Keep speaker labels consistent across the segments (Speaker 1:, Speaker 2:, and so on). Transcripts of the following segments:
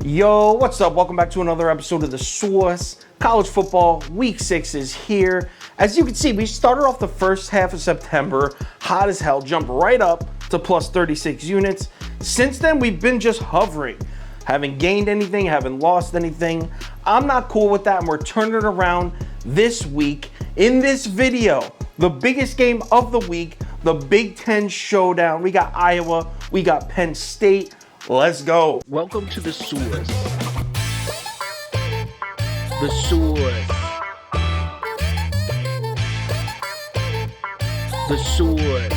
Speaker 1: Yo, what's up? Welcome back to another episode of The Source. College football week 6 is here. As you can see, we started off the first half of September hot as hell, jumped right up to plus 36 units. Since then, we've been just hovering. Haven't gained anything, haven't lost anything. I'm not cool with that, and we're turning it around this week. In this video, the biggest game of the week, the Big Ten showdown. We got Iowa, we got Penn State. Let's go.
Speaker 2: Welcome to The Source. The Source. The Source.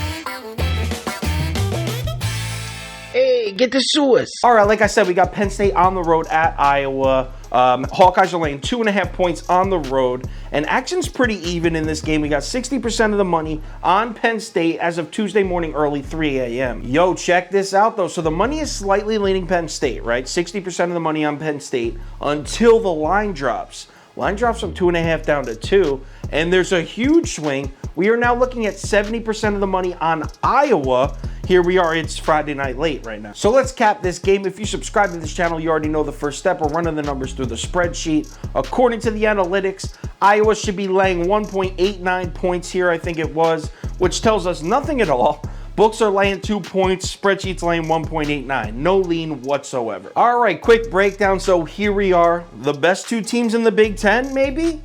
Speaker 2: Hey, get the Source.
Speaker 1: All right, like I said, we got Penn State on the road at Iowa. Hawkeyes are laying 2.5 points on the road, and action's pretty even in this game. We got 60% of the money on Penn State as of Tuesday morning, early 3 a.m. Yo, check this out, though. So the money is slightly leaning Penn State, right? 60% of the money on Penn State until the line drops. Line drops from 2.5 down to 2, and there's a huge swing. We are now looking at 70% of the money on Iowa. Here we are, it's Friday night late right now. So let's cap this game. If you subscribe to this channel, you already know the first step. We're running the numbers through the spreadsheet. According to the analytics, Iowa should be laying 1.89 points here, I think it was, which tells us nothing at all. Books are laying 2 points, spreadsheet's laying 1.89. No lean whatsoever. All right, quick breakdown. So here we are, the best two teams in the Big Ten, maybe?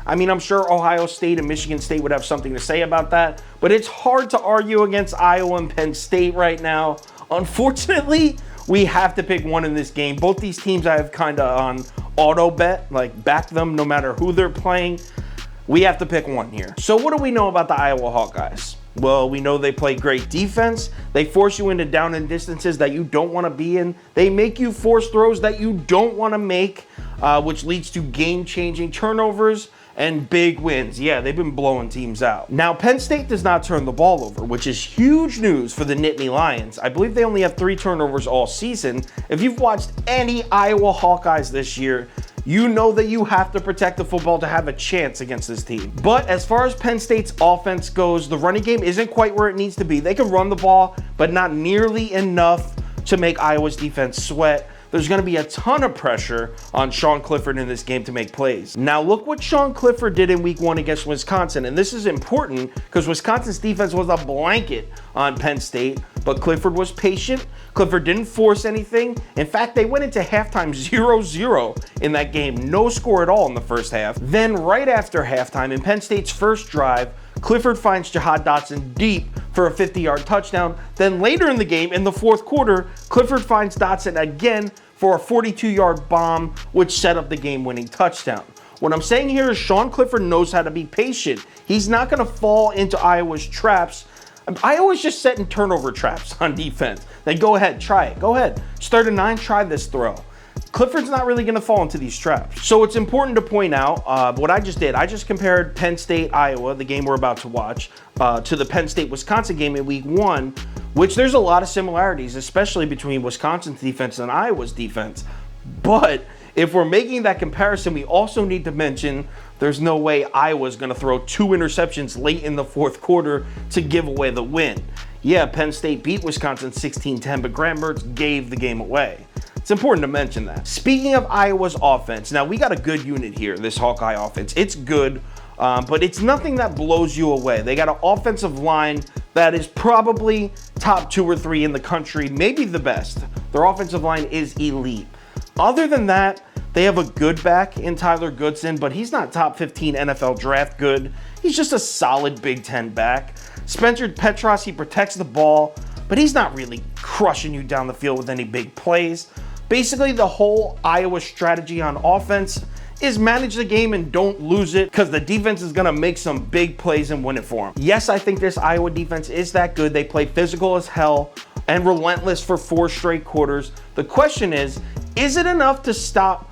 Speaker 1: I mean, I'm sure Ohio State and Michigan State would have something to say about that, but it's hard to argue against Iowa and Penn State right now. Unfortunately, we have to pick one in this game. Both these teams I have kind of on auto bet, like back them no matter who they're playing. We have to pick one here. So what do we know about the Iowa Hawkeyes? Well, we know they play great defense. They force you into down and distances that you don't want to be in. They make you force throws that you don't want to make, which leads to game-changing turnovers and big wins. Yeah, they've been blowing teams out. Now, Penn State does not turn the ball over, which is huge news for the Nittany Lions. I believe they only have 3 turnovers all season. If you've watched any Iowa Hawkeyes this year, you know that you have to protect the football to have a chance against this team. But as far as Penn State's offense goes, the running game isn't quite where it needs to be. They can run the ball, but not nearly enough to make Iowa's defense sweat. There's going to be a ton of pressure on Sean Clifford in this game to make plays. Now, look what Sean Clifford did in week 1 against Wisconsin. And this is important because Wisconsin's defense was a blanket on Penn State, but Clifford was patient. Clifford didn't force anything. In fact, they went into halftime 0-0 in that game. No score at all in the first half. Then right after halftime, in Penn State's first drive, Clifford finds Jahad Dotson deep for a 50-yard touchdown. Then later in the game, in the fourth quarter, Clifford finds Dotson again for a 42-yard bomb, which set up the game-winning touchdown. What I'm saying here is Sean Clifford knows how to be patient. He's not going to fall into Iowa's traps. Iowa's just setting turnover traps on defense. Then go ahead, try it. Go ahead. Start a 9, try this throw. Clifford's not really going to fall into these traps. So it's important to point out what I just did. I just compared Penn State, Iowa, the game we're about to watch, to the Penn State, Wisconsin game in week 1, which there's a lot of similarities, especially between Wisconsin's defense and Iowa's defense. But if we're making that comparison, we also need to mention there's no way Iowa's going to throw 2 interceptions late in the fourth quarter to give away the win. Yeah, Penn State beat Wisconsin 16-10, but Graham Mertz gave the game away. It's important to mention that. Speaking of Iowa's offense, now we got a good unit here, this Hawkeye offense. It's good, but it's nothing that blows you away. They got an offensive line that is probably top 2 or 3 in the country, maybe the best. Their offensive line is elite. Other than that, they have a good back in Tyler Goodson, but he's not top 15 NFL draft good. He's just a solid Big Ten back. Spencer Petras, he protects the ball, but he's not really crushing you down the field with any big plays. Basically, the whole Iowa strategy on offense is manage the game and don't lose it because the defense is going to make some big plays and win it for them. Yes, I think this Iowa defense is that good. They play physical as hell and relentless for 4 straight quarters. The question is it enough to stop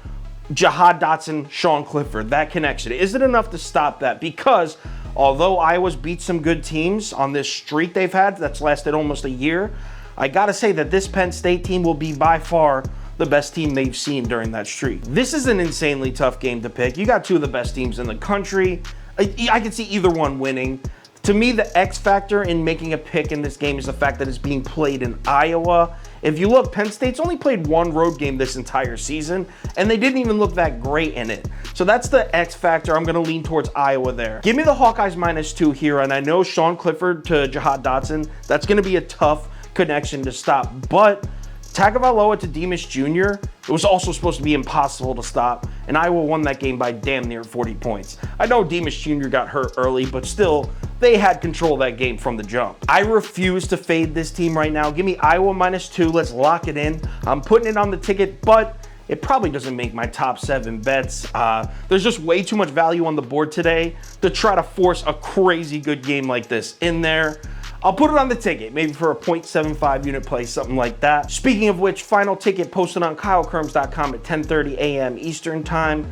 Speaker 1: Jahad Dotson, Sean Clifford, that connection? Is it enough to stop that? Because although Iowa's beat some good teams on this streak they've had that's lasted almost a year, I got to say that this Penn State team will be by far the best team they've seen during that streak. This is an insanely tough game to pick. You got 2 of the best teams in the country. I can see either one winning. To me, the X factor in making a pick in this game is the fact that it's being played in Iowa If you look, Penn State's only played one road game this entire season, and they didn't even look that great in it. So that's the X factor. I'm going to lean towards Iowa there. Give me the Hawkeyes -2 here, and I know Sean Clifford to Jahad Dotson, that's going to be a tough connection to stop, but Tagovailoa to Demas Jr., it was also supposed to be impossible to stop, and Iowa won that game by damn near 40 points. I know Demas Jr. got hurt early, but still, they had control of that game from the jump. I refuse to fade this team right now. Give me Iowa -2. Let's lock it in. I'm putting it on the ticket, but it probably doesn't make my top 7 bets. There's just way too much value on the board today to try to force a crazy good game like this in there. I'll put it on the ticket, maybe for a 0.75 unit play, something like that. Speaking of which, final ticket posted on KyleKirms.com at 10:30 a.m. Eastern time.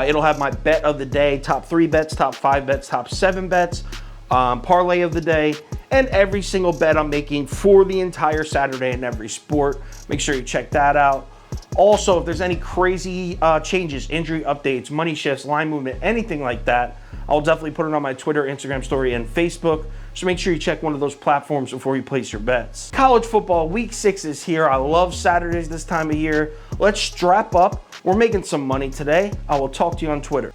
Speaker 1: It'll have my bet of the day, top 3 bets, top 5 bets, top 7 bets, parlay of the day, and every single bet I'm making for the entire Saturday in every sport. Make sure you check that out. Also, if there's any crazy changes, injury updates, money shifts, line movement, anything like that, I'll definitely put it on my Twitter, Instagram story, and Facebook. So make sure you check one of those platforms before you place your bets. College football week 6 is here. I love Saturdays this time of year. Let's strap up. We're making some money today. I will talk to you on Twitter.